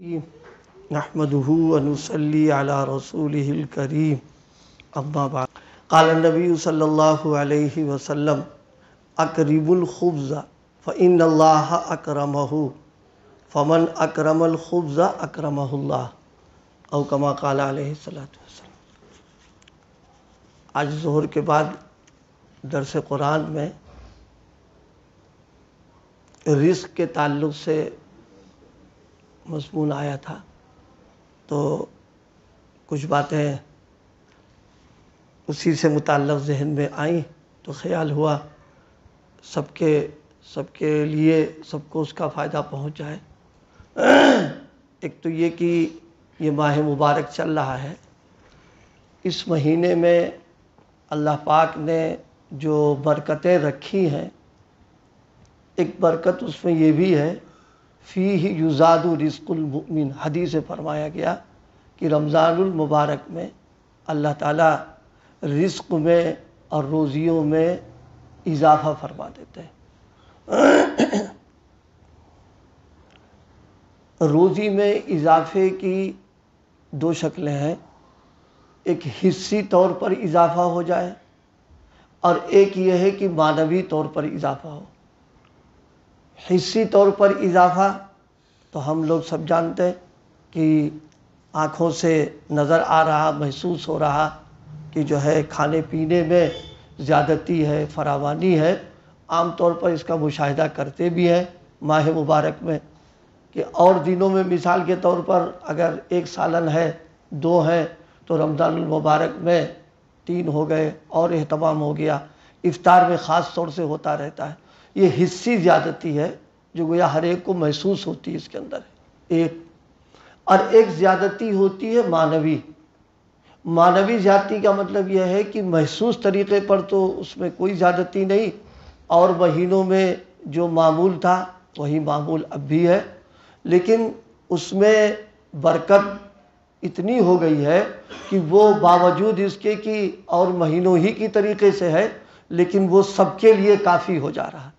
نحمده ونصلي على رسوله الكريم اما بعد قال النبي صلى الله عليه وسلم اقرب الخبز فإن الله اکرمه فمن اکرم الخبز اکرمه الله او كما قال علیہ الصلوۃ والسلام۔ آج ظہر کے بعد درس قرآن میں رزق کے تعلق سے مضمون آیا تھا، تو کچھ باتیں اسی سے متعلق ذہن میں آئیں تو خیال ہوا سب کے لیے سب کو اس کا فائدہ پہنچ جائے۔ ایک تو یہ کہ یہ ماہ مبارک چل رہا ہے، اس مہینے میں اللہ پاک نے جو برکتیں رکھی ہیں، ایک برکت اس میں یہ بھی ہے فیہ یزاد رزق المؤمن، حدیث فرمایا گیا کہ رمضان المبارک میں اللہ تعالیٰ رزق میں اور روزیوں میں اضافہ فرما دیتے ہیں۔ روزی میں اضافے کی دو شکلیں ہیں، ایک حصی طور پر اضافہ ہو جائے اور ایک یہ ہے کہ معنوی طور پر اضافہ ہو۔ حصی طور پر اضافہ تو ہم لوگ سب جانتے ہیں کہ آنکھوں سے نظر آ رہا، محسوس ہو رہا کہ جو ہے کھانے پینے میں زیادتی ہے، فراوانی ہے۔ عام طور پر اس کا مشاہدہ کرتے بھی ہیں ماہ مبارک میں، کہ اور دنوں میں مثال کے طور پر اگر ایک سالن ہے، 2 ہیں، تو رمضان المبارک میں 3 ہو گئے اور اہتمام ہو گیا۔ افطار میں خاص طور سے ہوتا رہتا ہے۔ یہ حصی زیادتی ہے جو گویا ہر ایک کو محسوس ہوتی ہے اس کے اندر ایک، اور ایک زیادتی ہوتی ہے معنوی۔ معنوی زیادتی کا مطلب یہ ہے کہ محسوس طریقے پر تو اس میں کوئی زیادتی نہیں، اور مہینوں میں جو معمول تھا وہی معمول اب بھی ہے، لیکن اس میں برکت اتنی ہو گئی ہے کہ وہ باوجود اس کے کہ اور مہینوں ہی کی طریقے سے ہے، لیکن وہ سب کے لیے کافی ہو جا رہا ہے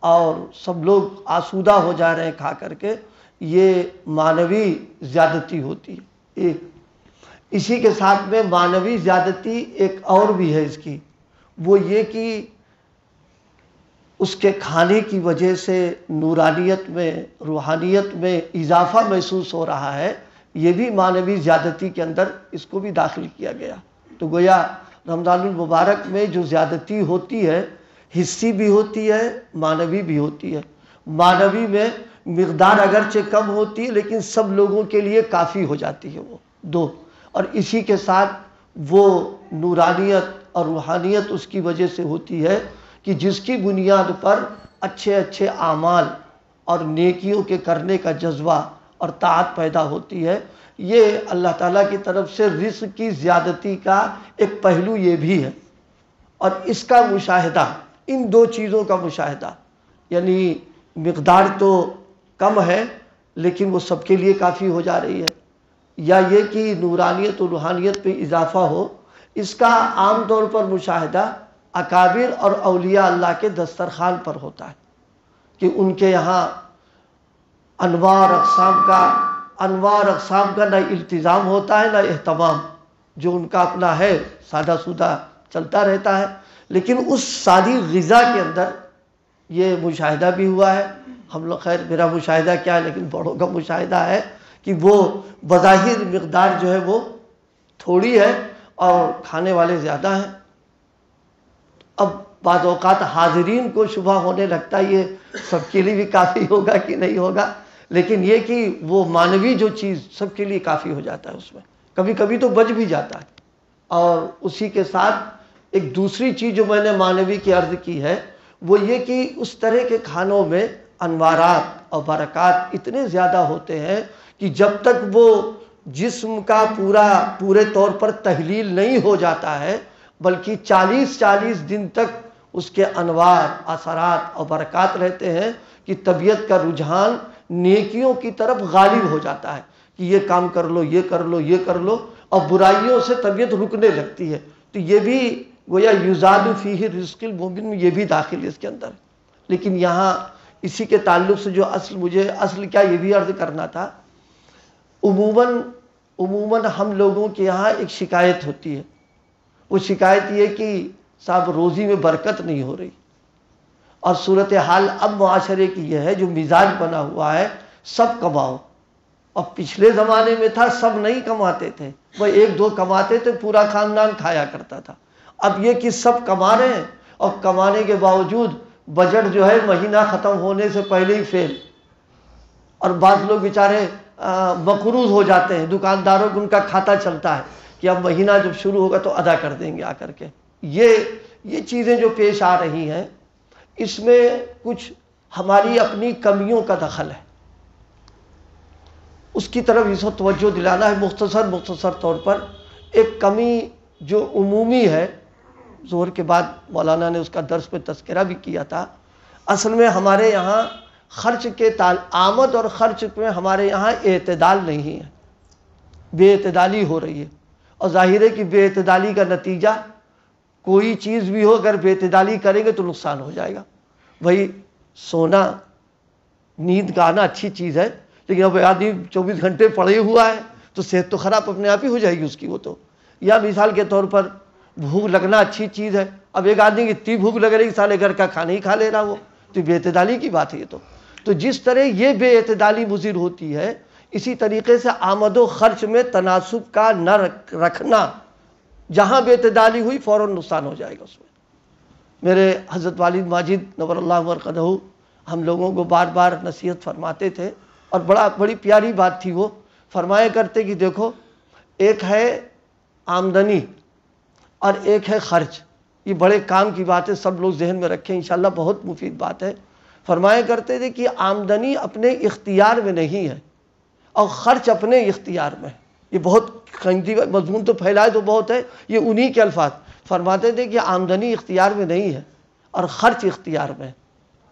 اور سب لوگ آسودہ ہو جا رہے ہیں کھا کر کے۔ یہ معنوی زیادتی ہوتی ہے ایک۔ اسی کے ساتھ میں معنوی زیادتی ایک اور بھی ہے اس کی، وہ یہ کہ اس کے کھانے کی وجہ سے نورانیت میں، روحانیت میں اضافہ محسوس ہو رہا ہے۔ یہ بھی معنوی زیادتی کے اندر اس کو بھی داخل کیا گیا۔ تو گویا رمضان المبارک میں جو زیادتی ہوتی ہے، حصی بھی ہوتی ہے، معنوی بھی ہوتی ہے۔ معنوی میں مقدار اگرچہ کم ہوتی ہے لیکن سب لوگوں کے لیے کافی ہو جاتی ہے وہ 2، اور اسی کے ساتھ وہ نورانیت اور روحانیت اس کی وجہ سے ہوتی ہے کہ جس کی بنیاد پر اچھے اچھے اعمال اور نیکیوں کے کرنے کا جذبہ اور طاعت پیدا ہوتی ہے۔ یہ اللہ تعالیٰ کی طرف سے رزق کی زیادتی کا ایک پہلو یہ بھی ہے، اور اس کا مشاہدہ، ان 2 چیزوں کا مشاہدہ، یعنی مقدار تو کم ہے لیکن وہ سب کے لیے کافی ہو جا رہی ہے، یا یہ کہ نورانیت و روحانیت پہ اضافہ ہو، اس کا عام طور پر مشاہدہ اکابر اور اولیاء اللہ کے دسترخوان پر ہوتا ہے کہ ان کے یہاں انواع اقسام کا نہ التزام ہوتا ہے نہ اہتمام، جو ان کا اپنا ہے سادہ سودہ چلتا رہتا ہے، لیکن اس سادی غذا کے اندر یہ مشاہدہ بھی ہوا ہے۔ ہم لوگ، خیر میرا مشاہدہ کیا ہے، لیکن بڑوں کا مشاہدہ ہے کہ وہ بظاہر مقدار جو ہے وہ تھوڑی ہے اور کھانے والے زیادہ ہیں۔ اب بعض اوقات حاضرین کو شبہ ہونے لگتا ہے یہ سب کے لیے بھی کافی ہوگا کہ نہیں ہوگا، لیکن یہ کہ وہ معنوی جو چیز سب کے لیے کافی ہو جاتا ہے، اس میں کبھی کبھی تو بچ بھی جاتا ہے۔ اور اسی کے ساتھ ایک دوسری چیز جو میں نے معنوی کی عرض کی ہے، وہ یہ کہ اس طرح کے کھانوں میں انوارات اور برکات اتنے زیادہ ہوتے ہیں کہ جب تک وہ جسم کا پورے طور پر تحلیل نہیں ہو جاتا ہے، بلکہ 40 دن تک اس کے انوار، اثرات اور برکات رہتے ہیں کہ طبیعت کا رجحان نیکیوں کی طرف غالب ہو جاتا ہے کہ یہ کام کر لو، یہ کر لو، یہ کر لو، اور برائیوں سے طبیعت رکنے لگتی ہے۔ تو یہ بھی گویا یزاد فیہ رزق المؤمن میں یہ بھی داخل ہے اس کے اندر۔ لیکن یہاں اسی کے تعلق سے جو مجھے اصل کیا یہ بھی عرض کرنا تھا عموماً ہم لوگوں کے یہاں ایک شکایت ہوتی ہے. وہ شکایت یہ کہ صاحب روزی میں برکت نہیں ہو رہی. اور صورتحال اب معاشرے کی یہ ہے، جو مزاج بنا ہوا ہے سب کماؤ. اور پچھلے زمانے میں تھا سب نہیں کماتے تھے، وہ ایک دو کماتے تھے، پورا خاندان کھایا کرتا تھا. اب یہ کہ سب کما رہے ہیں اور کمانے کے باوجود بجٹ جو ہے مہینہ ختم ہونے سے پہلے ہی فیل. اور بعض لوگ بیچارے مقروض ہو جاتے ہیں، دکانداروں کو ان کا کھاتا چلتا ہے کہ اب مہینہ جب شروع ہوگا تو ادا کر دیں گے آ کر کے. یہ چیزیں جو پیش آ رہی ہیں، اس میں کچھ ہماری اپنی کمیوں کا دخل ہے، اس کی طرف اس وقت توجہ دلانا ہے. مختصر طور پر ایک کمی جو عمومی ہے، ظہر کے بعد مولانا نے اس کا درس پہ تذکرہ بھی کیا تھا. اصل میں ہمارے یہاں خرچ کے آمد اور خرچ میں ہمارے یہاں اعتدال نہیں ہے، بے اعتدالی ہو رہی ہے. اور ظاہر ہے کہ بے اعتدالی کا نتیجہ کوئی چیز بھی ہو، اگر بے اعتدالی کریں گے تو نقصان ہو جائے گا. بھائی سونا، نیند کا آنا اچھی چیز ہے، لیکن اب آدمی 24 گھنٹے پڑے ہوا ہے تو صحت تو خراب اپنے آپ ہی ہو جائے گی اس کی. وہ تو یا مثال کے طور پر بھوک لگنا اچھی چیز ہے، اب ایک آدمی کی اتنی بھوک لگ رہی سالے گھر کا کھانا ہی کھا لے رہا، وہ تو بے اعتدالی کی بات ہے. یہ تو جس طرح یہ بے اعتدالی مضر ہوتی ہے، اسی طریقے سے آمد و خرچ میں تناسب کا نہ رکھنا، جہاں بے اعتدالی ہوئی فوراً نقصان ہو جائے گا اس میں. میرے حضرت والد ماجد نور اللہ مرقدہ ہم لوگوں کو بار بار نصیحت فرماتے تھے، اور بڑی پیاری بات تھی. وہ فرمایا کرتے کہ دیکھو، ایک ہے آمدنی اور ایک ہے خرچ. یہ بڑے کام کی بات ہے، سب لوگ ذہن میں رکھیں، انشاءاللہ بہت مفید بات ہے. فرمایا کرتے تھے کہ آمدنی اپنے اختیار میں نہیں ہے اور خرچ اپنے اختیار میں ہے. یہ بہت قیمتی مضمون تو پھیلائے تو بہت ہے، یہ انہی کے الفاظ. فرماتے تھے کہ آمدنی اختیار میں نہیں ہے اور خرچ اختیار میں.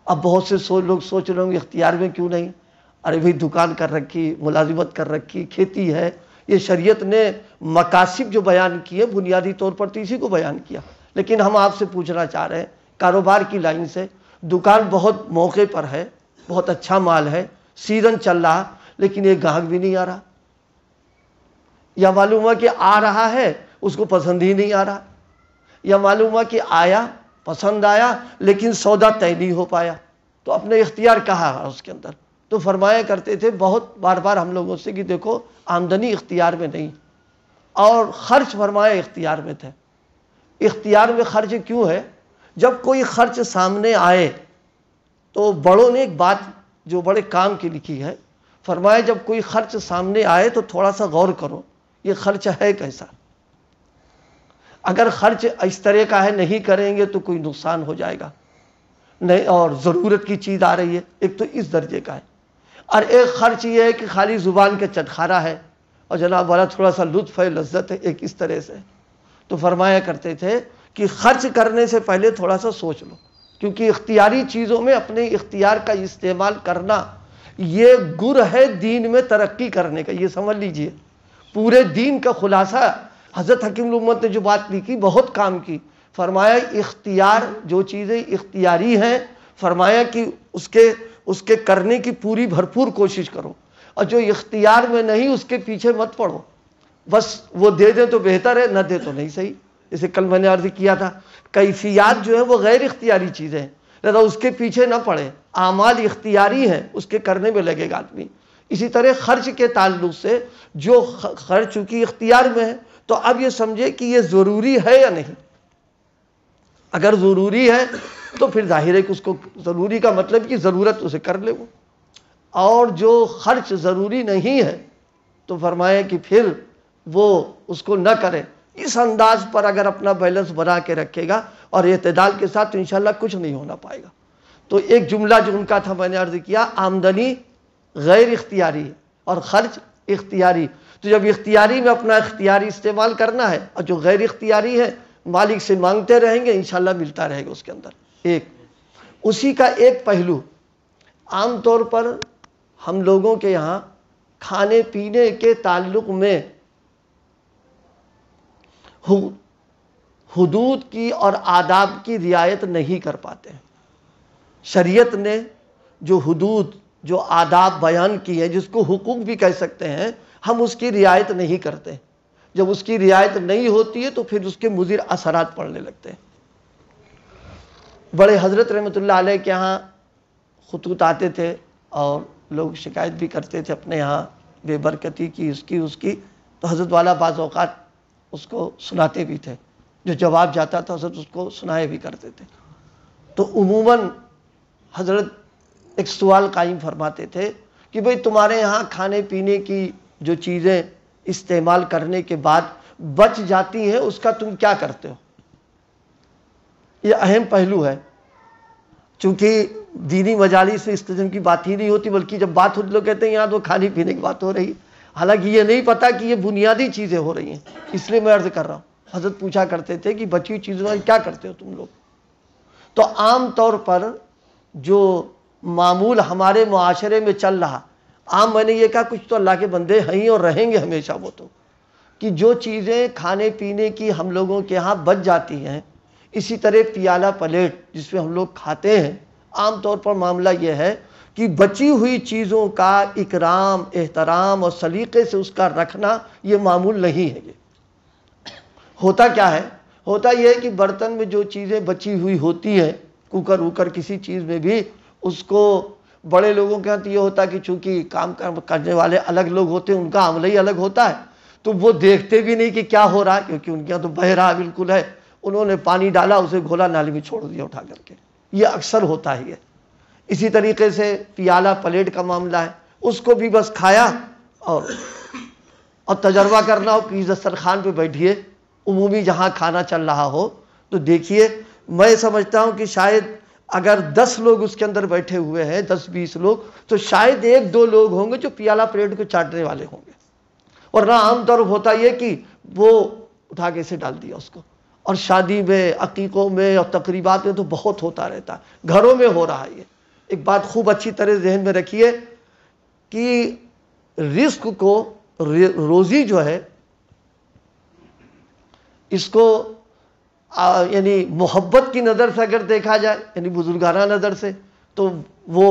اب بہت سے لوگ سوچ رہے ہوں گے اختیار میں کیوں نہیں؟ ارے بھئی دکان کر رکھی، ملازمت کر رکھی، کھیتی ہے، یہ شریعت نے مقاصد جو بیان کیے بنیادی طور پر تو اسی کو بیان کیا. لیکن ہم آپ سے پوچھنا چاہ رہے ہیں، کاروبار کی لائن سے دکان بہت موقع پر ہے، بہت اچھا مال ہے، سیزن چل رہا، لیکن ایک گاہک بھی نہیں آ رہا، یا معلوم ہوا کہ آ رہا ہے اس کو پسند ہی نہیں آ رہا، یا معلوم ہوا کہ آیا پسند آیا لیکن سودا طے نہیں ہو پایا. تو اپنے اختیار کہاں ہے اس کے اندر؟ تو فرمایا کرتے تھے بہت بار بار ہم لوگوں سے کہ دیکھو آمدنی اختیار میں نہیں اور خرچ فرمایا اختیار میں تھے. اختیار میں خرچ کیوں ہے؟ جب کوئی خرچ سامنے آئے تو بڑوں نے ایک بات جو بڑے کام کی لکھی ہے، فرمایا جب کوئی خرچ سامنے آئے تو تھوڑا سا غور کرو، یہ خرچ ہے کیسا. اگر خرچ اس طرح کا ہے نہیں کریں گے تو کوئی نقصان ہو جائے گا نہیں، اور ضرورت کی چیز آ رہی ہے، ایک تو اس درجے کا ہے. اور ایک خرچ یہ ہے کہ خالی زبان کے چٹخارا ہے اور جناب والا تھوڑا سا لطف ہے، لذت ہے، ایک اس طرح سے. تو فرمایا کرتے تھے کہ خرچ کرنے سے پہلے تھوڑا سا سوچ لو، کیونکہ اختیاری چیزوں میں اپنے اختیار کا استعمال کرنا یہ گر ہے دین میں ترقی کرنے کا. یہ سمجھ لیجئے پورے دین کا خلاصہ حضرت حکیم الامت نے جو بات لکھی بہت کام کی. فرمایا اختیار جو چیزیں اختیاری ہیں، فرمایا کہ اس کے کرنے کی پوری بھرپور کوشش کرو، اور جو اختیار میں نہیں اس کے پیچھے مت پڑو. بس وہ دے دیں تو بہتر ہے، نہ دے تو نہیں صحیح. جیسے کل میں نے عرض کیا تھا، کیفیات جو ہے وہ غیر اختیاری چیزیں ہیں، لہذا اس کے پیچھے نہ پڑے. اعمال اختیاری ہیں، اس کے کرنے میں لگے گا آدمی. اسی طرح خرچ کے تعلق سے جو خرچ چونکہ اختیار میں ہے تو اب یہ سمجھے کہ یہ ضروری ہے یا نہیں. اگر ضروری ہے تو پھر ظاہر ہے کہ اس کو ضروری کا مطلب کہ ضرورت اسے کر لے وہ، اور جو خرچ ضروری نہیں ہے تو فرمایا کہ پھر وہ اس کو نہ کرے. اس انداز پر اگر اپنا بیلنس بنا کے رکھے گا اور اعتدال کے ساتھ تو انشاءاللہ کچھ نہیں ہونا پائے گا. تو ایک جملہ جو ان کا تھا میں نے عرض کیا، آمدنی غیر اختیاری ہے اور خرچ اختیاری. تو جب اختیاری میں اپنا اختیاری استعمال کرنا ہے، اور جو غیر اختیاری ہے مالک سے مانگتے رہیں گے انشاءاللہ ملتا رہے گا اس کے اندر. ایک اسی کا ایک پہلو، عام طور پر ہم لوگوں کے یہاں کھانے پینے کے تعلق میں حدود کی اور آداب کی رعایت نہیں کر پاتے ہیں. شریعت نے جو حدود جو آداب بیان کی ہے، جس کو حقوق بھی کہہ سکتے ہیں، ہم اس کی رعایت نہیں کرتے۔ جب اس کی رعایت نہیں ہوتی ہے تو پھر اس کے مضر اثرات پڑنے لگتے ہیں۔ بڑے حضرت رحمۃ اللہ علیہ کے ہاں خطوط آتے تھے اور لوگ شکایت بھی کرتے تھے اپنے یہاں بے برکتی کی، اس کی، تو حضرت والا بعض اوقات اس کو سناتے بھی تھے۔ جو جواب جاتا تھا حضرت اس کو سنائے بھی کرتے تھے۔ تو عموماً حضرت ایک سوال قائم فرماتے تھے کہ بھئی تمہارے یہاں کھانے پینے کی جو چیزیں استعمال کرنے کے بعد بچ جاتی ہیں، اس کا تم کیا کرتے ہو؟ یہ اہم پہلو ہے، چونکہ دینی مجالس میں اس قسم کی بات ہی نہیں ہوتی، بلکہ جب بات ہوتی لوگ کہتے ہیں یہاں تو کھانے پینے کی بات ہو رہی، حالانکہ یہ نہیں پتا کہ یہ بنیادی چیزیں ہو رہی ہیں۔ اس لیے میں عرض کر رہا ہوں، حضرت پوچھا کرتے تھے کہ بچی ہوئی چیزوں میں کیا کرتے ہو تم لوگ؟ تو عام طور پر جو معمول ہمارے معاشرے میں چل رہا، عام میں نے یہ کہا کچھ تو اللہ کے بندے ہیں اور رہیں گے ہمیشہ، وہ تو کہ جو چیزیں کھانے پینے کی ہم لوگوں کے ہاں بچ جاتی ہیں، اسی طرح پیالہ پلیٹ جس میں ہم لوگ کھاتے ہیں، عام طور پر معاملہ یہ ہے کہ بچی ہوئی چیزوں کا اکرام، احترام اور سلیقے سے اس کا رکھنا یہ معمول نہیں ہے۔ یہ ہوتا کیا ہے؟ ہوتا یہ ہے کہ برتن میں جو چیزیں بچی ہوئی ہوتی ہیں، کوکر ووکر کسی چیز میں بھی، اس کو بڑے لوگوں کے ہاں تو یہ ہوتا کہ چونکہ کام کرنے والے الگ لوگ ہوتے ہیں، ان کا عملہ ہی الگ ہوتا ہے، تو وہ دیکھتے بھی نہیں کہ کیا ہو رہا ہے، کیونکہ ان کے یہاں تو بہہ رہا بالکل ہے، انہوں نے پانی ڈالا، اسے گھولا، نالی میں چھوڑ دیا اٹھا کر کے۔ یہ اکثر ہوتا ہی ہے۔ اسی طریقے سے پیالہ پلیٹ کا معاملہ ہے، اس کو بھی بس کھایا اور تجربہ کرنا ہو کہ دسترخوان پہ بیٹھیے، عمومی جہاں کھانا چل رہا ہو تو دیکھیے، میں سمجھتا ہوں کہ شاید اگر 10 لوگ اس کے اندر بیٹھے ہوئے ہیں، 10-20 لوگ، تو شاید 1-2 لوگ ہوں گے جو پیالہ پلیٹ کو چاٹنے والے ہوں گے، ورنہ عام طور ہوتا یہ کہ وہ اٹھا کے اسے ڈال دیا اس کو۔ اور شادی میں، عقیقوں میں اور تقریبات میں تو بہت ہوتا رہتا ہے، گھروں میں ہو رہا ہے یہ۔ ایک بات خوب اچھی طرح ذہن میں رکھیے کہ رزق کو، روزی جو ہے، اس کو یعنی محبت کی نظر سے اگر دیکھا جائے، یعنی بزرگانہ نظر سے، تو وہ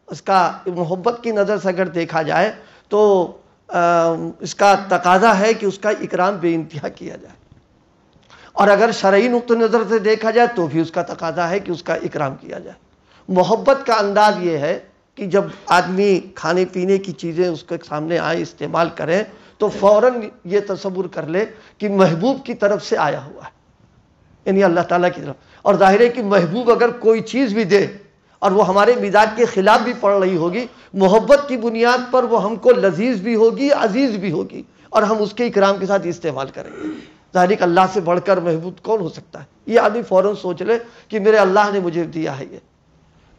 اس کا محبت کی نظر سے اگر دیکھا جائے تو اس کا تقاضا ہے کہ اس کا اکرام بے انتہا کیا جائے، اور اگر شرعی نقطہ نظر سے دیکھا جائے تو بھی اس کا تقاضا ہے کہ اس کا اکرام کیا جائے۔ محبت کا انداز یہ ہے کہ جب آدمی کھانے پینے کی چیزیں اس کے سامنے آئے، استعمال کرے، تو فوراً یہ تصور کر لے کہ محبوب کی طرف سے آیا ہوا ہے، یعنی اللہ تعالیٰ کی طرف۔ اور ظاہر ہے کہ محبوب اگر کوئی چیز بھی دے اور وہ ہمارے مزاج کے خلاف بھی پڑ رہی ہوگی، محبت کی بنیاد پر وہ ہم کو لذیذ بھی ہوگی، عزیز بھی ہوگی، اور ہم اس کے اکرام کے ساتھ استعمال کریں گے۔ ظاہر ہے کہ اللہ سے بڑھ کر محبوب کون ہو سکتا ہے؟ یہ آدمی فوراً سوچ لے کہ میرے اللہ نے مجھے دیا ہے یہ۔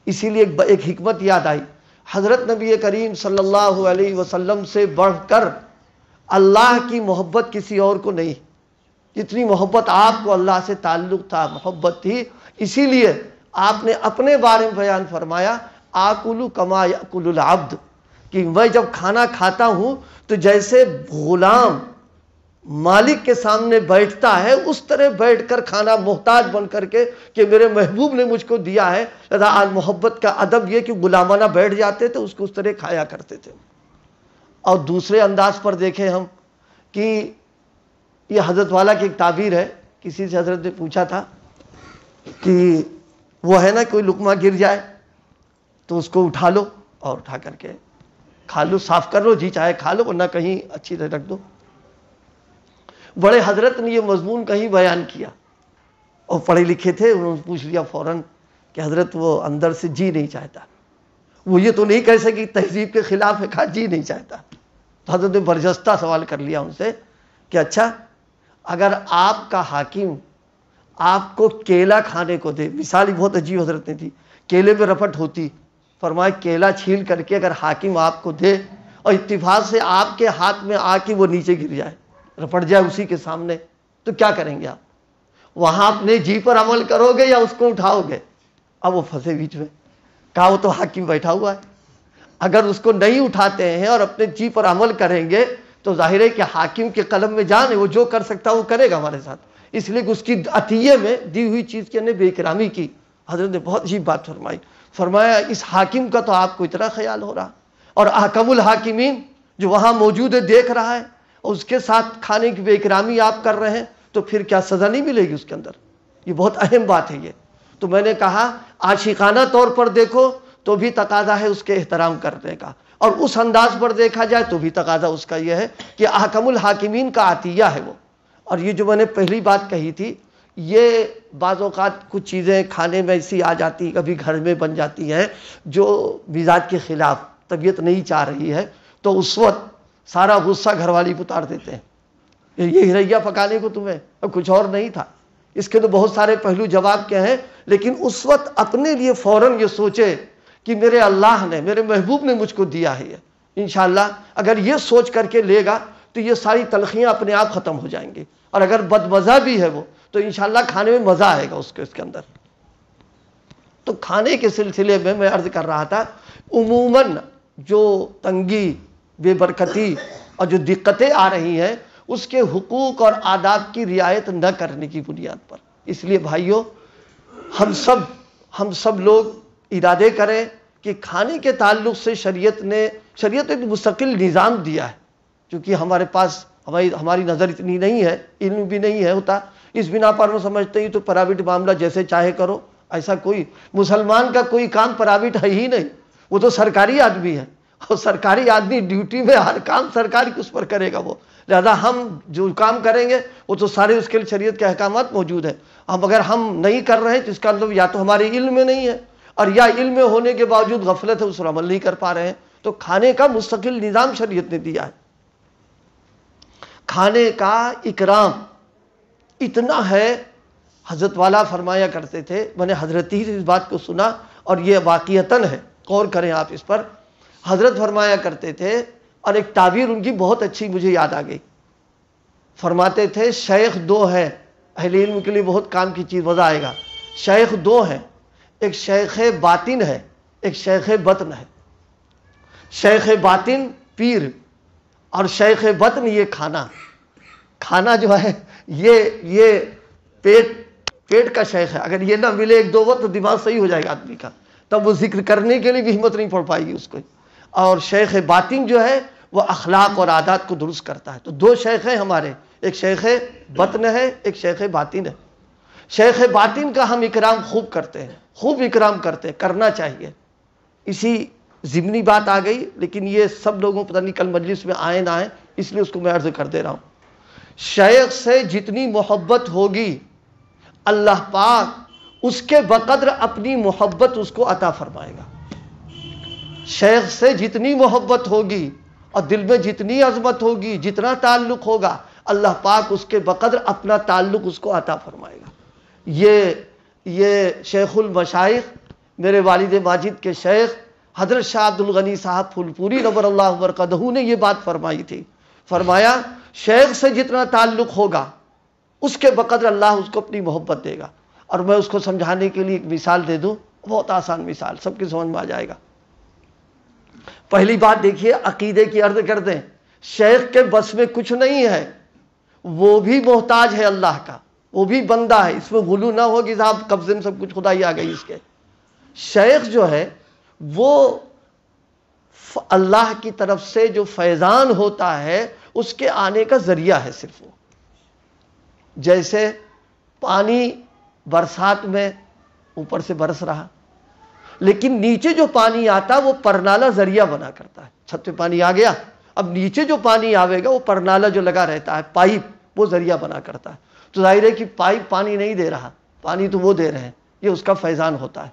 اسی لیے ایک حکمت یاد آئی، حضرت نبی کریم صلی اللہ علیہ وسلم سے بڑھ کر اللہ کی محبت کسی اور کو نہیں، جتنی محبت آپ کو اللہ سے تعلق تھا، محبت تھی، اسی لیے آپ نے اپنے بارے میں بیان فرمایا، آکلُ کما یأکل العبد، کہ میں جب کھانا کھاتا ہوں تو جیسے غلام مالک کے سامنے بیٹھتا ہے، اس طرح بیٹھ کر کھانا، محتاج بن کر کے کہ میرے محبوب نے مجھ کو دیا ہے۔ لہذا محبت کا ادب یہ کہ غلامانہ بیٹھ جاتے تھے، اس کو اس طرح کھایا کرتے تھے۔ اور دوسرے انداز پر دیکھیں ہم کہ یہ حضرت والا کی ایک تعبیر ہے، کسی سے حضرت نے پوچھا تھا کہ وہ ہے نا کوئی لقمہ گر جائے تو اس کو اٹھا لو اور اٹھا کر کے کھا لو، صاف کر لو، جی چاہے کھا لو ورنہ کہیں اچھی طرح رکھ دو۔ بڑے حضرت نے یہ مضمون کہیں بیان کیا اور پڑھے لکھے تھے، انہوں نے پوچھ لیا فوراً کہ حضرت وہ اندر سے جی نہیں چاہتا، وہ یہ تو نہیں کہہ سکی تہذیب کے خلاف ہے، کہا جی نہیں چاہتا۔ تو حضرت نے برجستہ سوال کر لیا ان سے کہ اچھا اگر آپ کا حاکم آپ کو کیلا کھانے کو دے، مثال ہی بہت عجیب حضرت نے دی، کیلے میں رپٹ ہوتی، فرمایا کیلا چھیل کر کے اگر حاکم آپ کو دے اور اتفاق سے آپ کے ہاتھ میں آ کے وہ نیچے گر جائے، رپٹ جائے اسی کے سامنے، تو کیا کریں گے آپ؟ وہاں اپنے جی پر عمل کرو گے یا اس کو اٹھاؤ گے؟ اب وہ پھنسے بیچ میں، کہا وہ تو حاکم بیٹھا ہوا ہے، اگر اس کو نہیں اٹھاتے ہیں اور اپنے جی پر عمل کریں گے تو ظاہر ہے کہ حاکم کے قلم میں جان ہے، وہ جو کر سکتا وہ کرے گا ہمارے ساتھ، اس لیے کہ اس کی عطیے میں دی ہوئی چیز کے اندر بے اکرامی کی۔ حضرت نے بہت عجیب بات فرمائی، فرمایا اس حاکم کا تو آپ کو اتنا خیال ہو رہا، اور احکم الحاکمین جو وہاں موجود ہے دیکھ رہا ہے، اور اس کے ساتھ کھانے کی بے اکرامی آپ کر رہے ہیں، تو پھر کیا سزا نہیں ملے گی اس کے اندر؟ یہ بہت اہم بات ہے یہ۔ تو میں نے کہا عاشقانہ طور پر دیکھو تو بھی تقاضا ہے اس کے احترام کرنے کا، اور اس انداز پر دیکھا جائے تو بھی تقاضا اس کا یہ ہے کہ احکم الحاکمین کا عطیہ ہے وہ۔ اور یہ جو میں نے پہلی بات کہی تھی، یہ بعض اوقات کچھ چیزیں کھانے میں ایسی آ جاتی، کبھی گھر میں بن جاتی ہیں جو مزاج کے خلاف، طبیعت نہیں چاہ رہی ہے، تو اس وقت سارا غصہ گھر والی کو اتار دیتے ہیں، یہ ہریا پکانے کو تمہیں، اب کچھ اور نہیں تھا۔ اس کے تو بہت سارے پہلو جواب کے ہیں، لیکن اس وقت اپنے لیے فوراً یہ سوچے کہ میرے اللہ نے، میرے محبوب نے مجھ کو دیا ہے یہ، انشاءاللہ اگر یہ سوچ کر کے لے گا تو یہ ساری تلخیاں اپنے آپ ختم ہو جائیں گی، اور اگر بدمزہ بھی ہے وہ تو انشاءاللہ کھانے میں مزہ آئے گا اس کے اندر۔ تو کھانے کے سلسلے میں عرض کر رہا تھا، عموماً جو تنگی، بے برکتی اور جو دقتیں آ رہی ہیں اس کے حقوق اور آداب کی رعایت نہ کرنے کی بنیاد پر۔ اس لیے بھائیوں، ہم سب لوگ ارادے کریں کہ کھانے کے تعلق سے شریعت نے ایک مستقل نظام دیا ہے، چونکہ ہمارے پاس ہماری نظر اتنی نہیں ہے، علم بھی نہیں ہے ہوتا، اس بنا پر ہم سمجھتے ہیں تو پرائیویٹ معاملہ جیسے چاہے کرو۔ ایسا کوئی مسلمان کا کوئی کام پرائیویٹ ہے ہی نہیں، وہ تو سرکاری آدمی ہے، اور سرکاری آدمی ڈیوٹی میں ہر کام سرکاری اس پر کرے گا وہ، لہذا ہم جو کام کریں گے وہ تو سارے اس کے لیے شریعت کے احکامات موجود ہیں۔ اب اگر ہم نہیں کر رہے ہیں تو اس کا مطلب یا تو ہمارے علم میں نہیں ہے، اور یا علم میں ہونے کے باوجود غفلت ہے، اس پر عمل نہیں کر پا رہے ہیں۔ تو کھانے کا مستقل نظام شریعت نے دیا ہے۔ کھانے کا اکرام اتنا ہے، حضرت والا فرمایا کرتے تھے، میں نے حضرت ہی سے اس بات کو سنا اور یہ واقعتاً ہے، غور کریں آپ اس پر۔ حضرت فرمایا کرتے تھے، اور ایک تعبیر ان کی بہت اچھی مجھے یاد آ گئی، فرماتے تھے شیخ دو ہیں، اہل علم کے لیے بہت کام کی چیز، مزہ آئے گا۔ شیخ دو ہیں، ایک شیخ باطن ہے، ایک شیخ بطن ہے۔ شیخ باطن پیر، اور شیخ بطن یہ کھانا جو ہے یہ پیٹ کا شیخ ہے۔ اگر یہ نہ ملے ایک دو وقت تو دماغ صحیح ہو جائے گا آدمی کا، تب وہ ذکر کرنے کے لیے بھی ہمت نہیں پڑ پائے گی اس کو۔ اور شیخ باطن جو ہے وہ اخلاق اور عادات کو درست کرتا ہے۔ تو دو شیخ ہیں ہمارے، ایک شیخ بطن ہے، ایک شیخ باطن ہے۔ شیخ باطن کا ہم اکرام خوب کرتے ہیں، خوب اکرام کرتے ہیں، کرنا چاہیے۔ اسی ضمنی بات آ گئی، لیکن یہ سب لوگوں پتہ نہیں کل مجلس میں آئے نہ آئے، اس لیے اس کو میں عرض کر دے رہا ہوں۔ شیخ سے جتنی محبت ہوگی اللہ پاک اس کے بقدر اپنی محبت اس کو عطا فرمائے گا۔ شیخ سے جتنی محبت ہوگی اور دل میں جتنی عظمت ہوگی، جتنا تعلق ہوگا، اللہ پاک اس کے بقدر اپنا تعلق اس کو عطا فرمائے گا۔ یہ شیخ المشائخ، میرے والد ماجد کے شیخ حضرت شاہ عبد الغنی صاحب پھولپوری نور اللہ مرقدہ نے یہ بات فرمائی تھی۔ فرمایا شیخ سے جتنا تعلق ہوگا اس کے بقدر اللہ اس کو اپنی محبت دے گا۔ اور میں اس کو سمجھانے کے لیے ایک مثال دے دوں، بہت آسان مثال، سب کی سمجھ میں آ جائے گا۔ پہلی بات دیکھیے، عقیدے کی عرض کر دیں، شیخ کے بس میں کچھ نہیں ہے، وہ بھی محتاج ہے اللہ کا، وہ بھی بندہ ہے، اس میں غلو نہ ہوگی صاحب قبضے میں سب کچھ خدائی آ گئی اس کے۔ شیخ جو ہے وہ اللہ کی طرف سے جو فیضان ہوتا ہے اس کے آنے کا ذریعہ ہے صرف وہ۔ جیسے پانی برسات میں اوپر سے برس رہا، لیکن نیچے جو پانی آتا وہ پرنالہ ذریعہ بنا کرتا ہے۔ چھت پہ پانی آ گیا، اب نیچے جو پانی آئے گا وہ پرنالہ جو لگا رہتا ہے، پائپ، وہ ذریعہ بنا کرتا ہے۔ تو ظاہر ہے کہ پائپ پانی نہیں دے رہا، پانی تو وہ دے رہے ہیں، یہ اس کا فیضان ہوتا ہے۔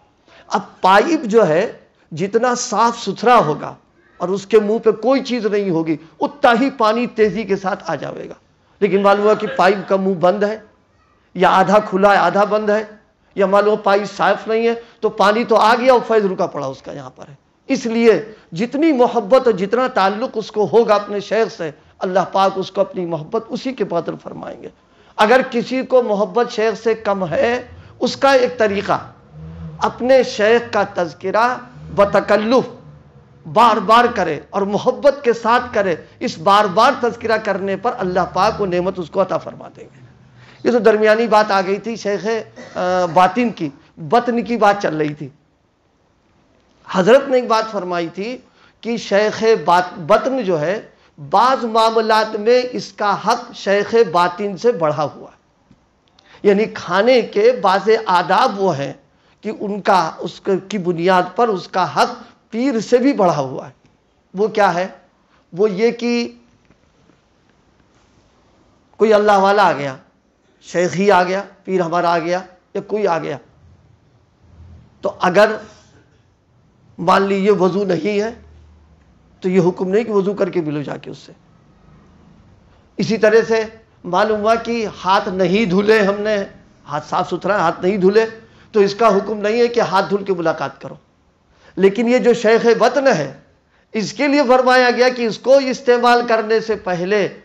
اب پائپ جو ہے جتنا صاف ستھرا ہوگا اور اس کے منہ پہ کوئی چیز نہیں ہوگی، اتنا ہی پانی تیزی کے ساتھ آ جائے گا۔ لیکن معلوم ہوا کہ پائپ کا منہ بند ہے، یا آدھا کھلا ہے آدھا بند ہے، یا معلوم پائپ صاف نہیں ہے، تو پانی تو آ گیا اور فیض رکا پڑا اس کا یہاں پر ہے۔ اس لیے جتنی محبت اور جتنا تعلق اس کو ہوگا اپنے شیخ سے، اللہ پاک اس کو اپنی محبت اسی کے قدر فرمائیں گے۔ اگر کسی کو محبت شیخ سے کم ہے، اس کا ایک طریقہ اپنے شیخ کا تذکرہ بتکلف بار بار کرے اور محبت کے ساتھ کرے۔ اس بار بار تذکرہ کرنے پر اللہ پاک وہ نعمت اس کو عطا فرما دیں گے۔ یہ تو درمیانی بات آ گئی تھی شیخ باطن کی، بطن کی بات چل رہی تھی۔ حضرت نے ایک بات فرمائی تھی کہ شیخ بطن جو ہے بعض معاملات میں اس کا حق شیخ باطن سے بڑھا ہوا ہے، یعنی کھانے کے بعض آداب وہ ہیں کہ اس کی بنیاد پر اس کا حق پیر سے بھی بڑھا ہوا ہے۔ وہ کیا ہے؟ وہ یہ کہ کوئی اللہ والا آ گیا، شیخ ہی آ گیا، پیر ہمارا آ گیا یا کوئی آ گیا، تو اگر مان لیجیے وضو نہیں ہے تو یہ حکم نہیں کہ وضو کر کے ملو جا کے اس سے۔ اسی طرح سے معلوم ہوا کہ ہاتھ نہیں دھلے، ہم نے ہاتھ صاف ستھرا ہاتھ نہیں دھلے، تو اس کا حکم نہیں ہے کہ ہاتھ دھل کے ملاقات کرو۔ لیکن یہ جو شیخ بطن ہے اس کے لیے فرمایا گیا کہ اس کو استعمال کرنے سے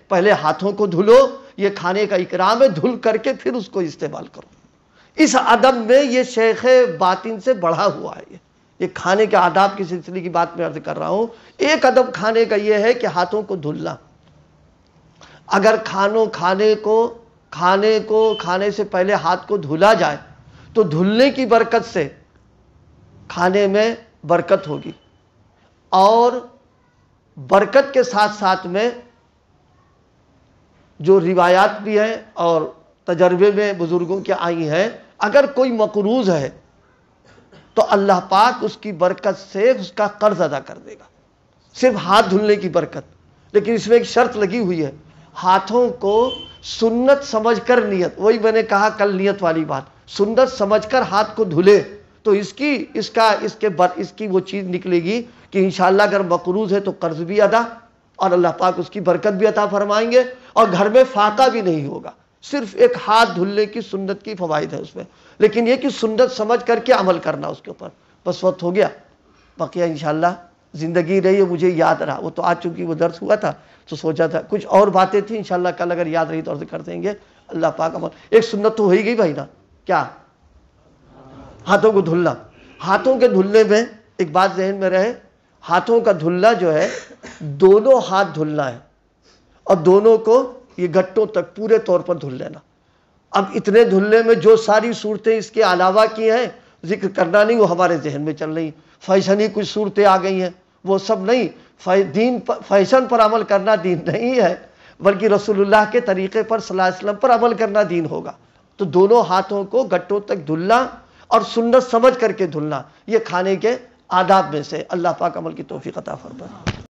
پہلے ہاتھوں کو دھلو، یہ کھانے کا اکرام ہے، دھل کر کے پھر اس کو استعمال کرو۔ اس ادب میں یہ شیخ باطن سے بڑھا ہوا ہے۔ یہ کھانے کے آداب کے سلسلے کی بات میں عرض کر رہا ہوں۔ ایک ادب کھانے کا یہ ہے کہ ہاتھوں کو دھلنا۔ اگر کھانے سے پہلے ہاتھ کو دھلا جائے تو دھلنے کی برکت سے کھانے میں برکت ہوگی، اور برکت کے ساتھ ساتھ میں جو روایات بھی ہیں اور تجربے میں بزرگوں کے آئی ہیں، اگر کوئی مقروض ہے تو اللہ پاک اس کی برکت سے اس کا قرض ادا کر دے گا، صرف ہاتھ دھلنے کی برکت۔ لیکن اس میں ایک شرط لگی ہوئی ہے، ہاتھوں کو سنت سمجھ کر نیت، وہی میں نے کہا کل نیت والی بات، سنت سمجھ کر ہاتھ کو دھلے تو اس کی وہ چیز نکلے گی کہ انشاءاللہ اگر مقروض ہے تو قرض بھی ادا، اور اللہ پاک اس کی برکت بھی عطا فرمائیں گے، اور گھر میں فاقہ بھی نہیں ہوگا۔ صرف ایک ہاتھ دھلنے کی سنت کی فوائد ہے اس میں، لیکن یہ کہ سنت سمجھ کر کے عمل کرنا اس کے اوپر۔ بس وقت ہو گیا، بقیہ انشاءاللہ زندگی رہی ہے، مجھے یاد رہا، وہ تو آج چونکہ وہ درس ہوا تھا تو سوچا تھا کچھ اور باتیں تھیں، انشاءاللہ کل اگر یاد رہی تو عرض کر دیں گے۔ اللہ پاک عمل، ایک سنت تو ہو ہی گئی بھائی نا، کیا؟ ہاتھوں کو دھلنا۔ ہاتھوں کے دھلنے میں ایک بات ذہن میں رہے، ہاتھوں کا دھلنا جو ہے دونوں ہاتھ دھلنا ہے، اور دونوں کو یہ گھٹوں تک پورے طور پر دھل لینا۔ اب اتنے دھلنے میں جو ساری صورتیں اس کے علاوہ کی ہیں ذکر کرنا نہیں، وہ ہمارے ذہن میں چل رہی، فیشنی کچھ صورتیں آ گئی ہیں، وہ سب نہیں۔ فیشن پر عمل کرنا دین نہیں ہے، بلکہ رسول اللہ کے طریقے پر صلی اللہ علیہ وسلم پر عمل کرنا دین ہوگا۔ تو دونوں ہاتھوں کو گھٹوں تک دھلنا اور سنت سمجھ کر کے دھلنا، یہ کھانے کے آداب میں سے۔ اللہ پاک عمل کی توفیق عطا فرمائے۔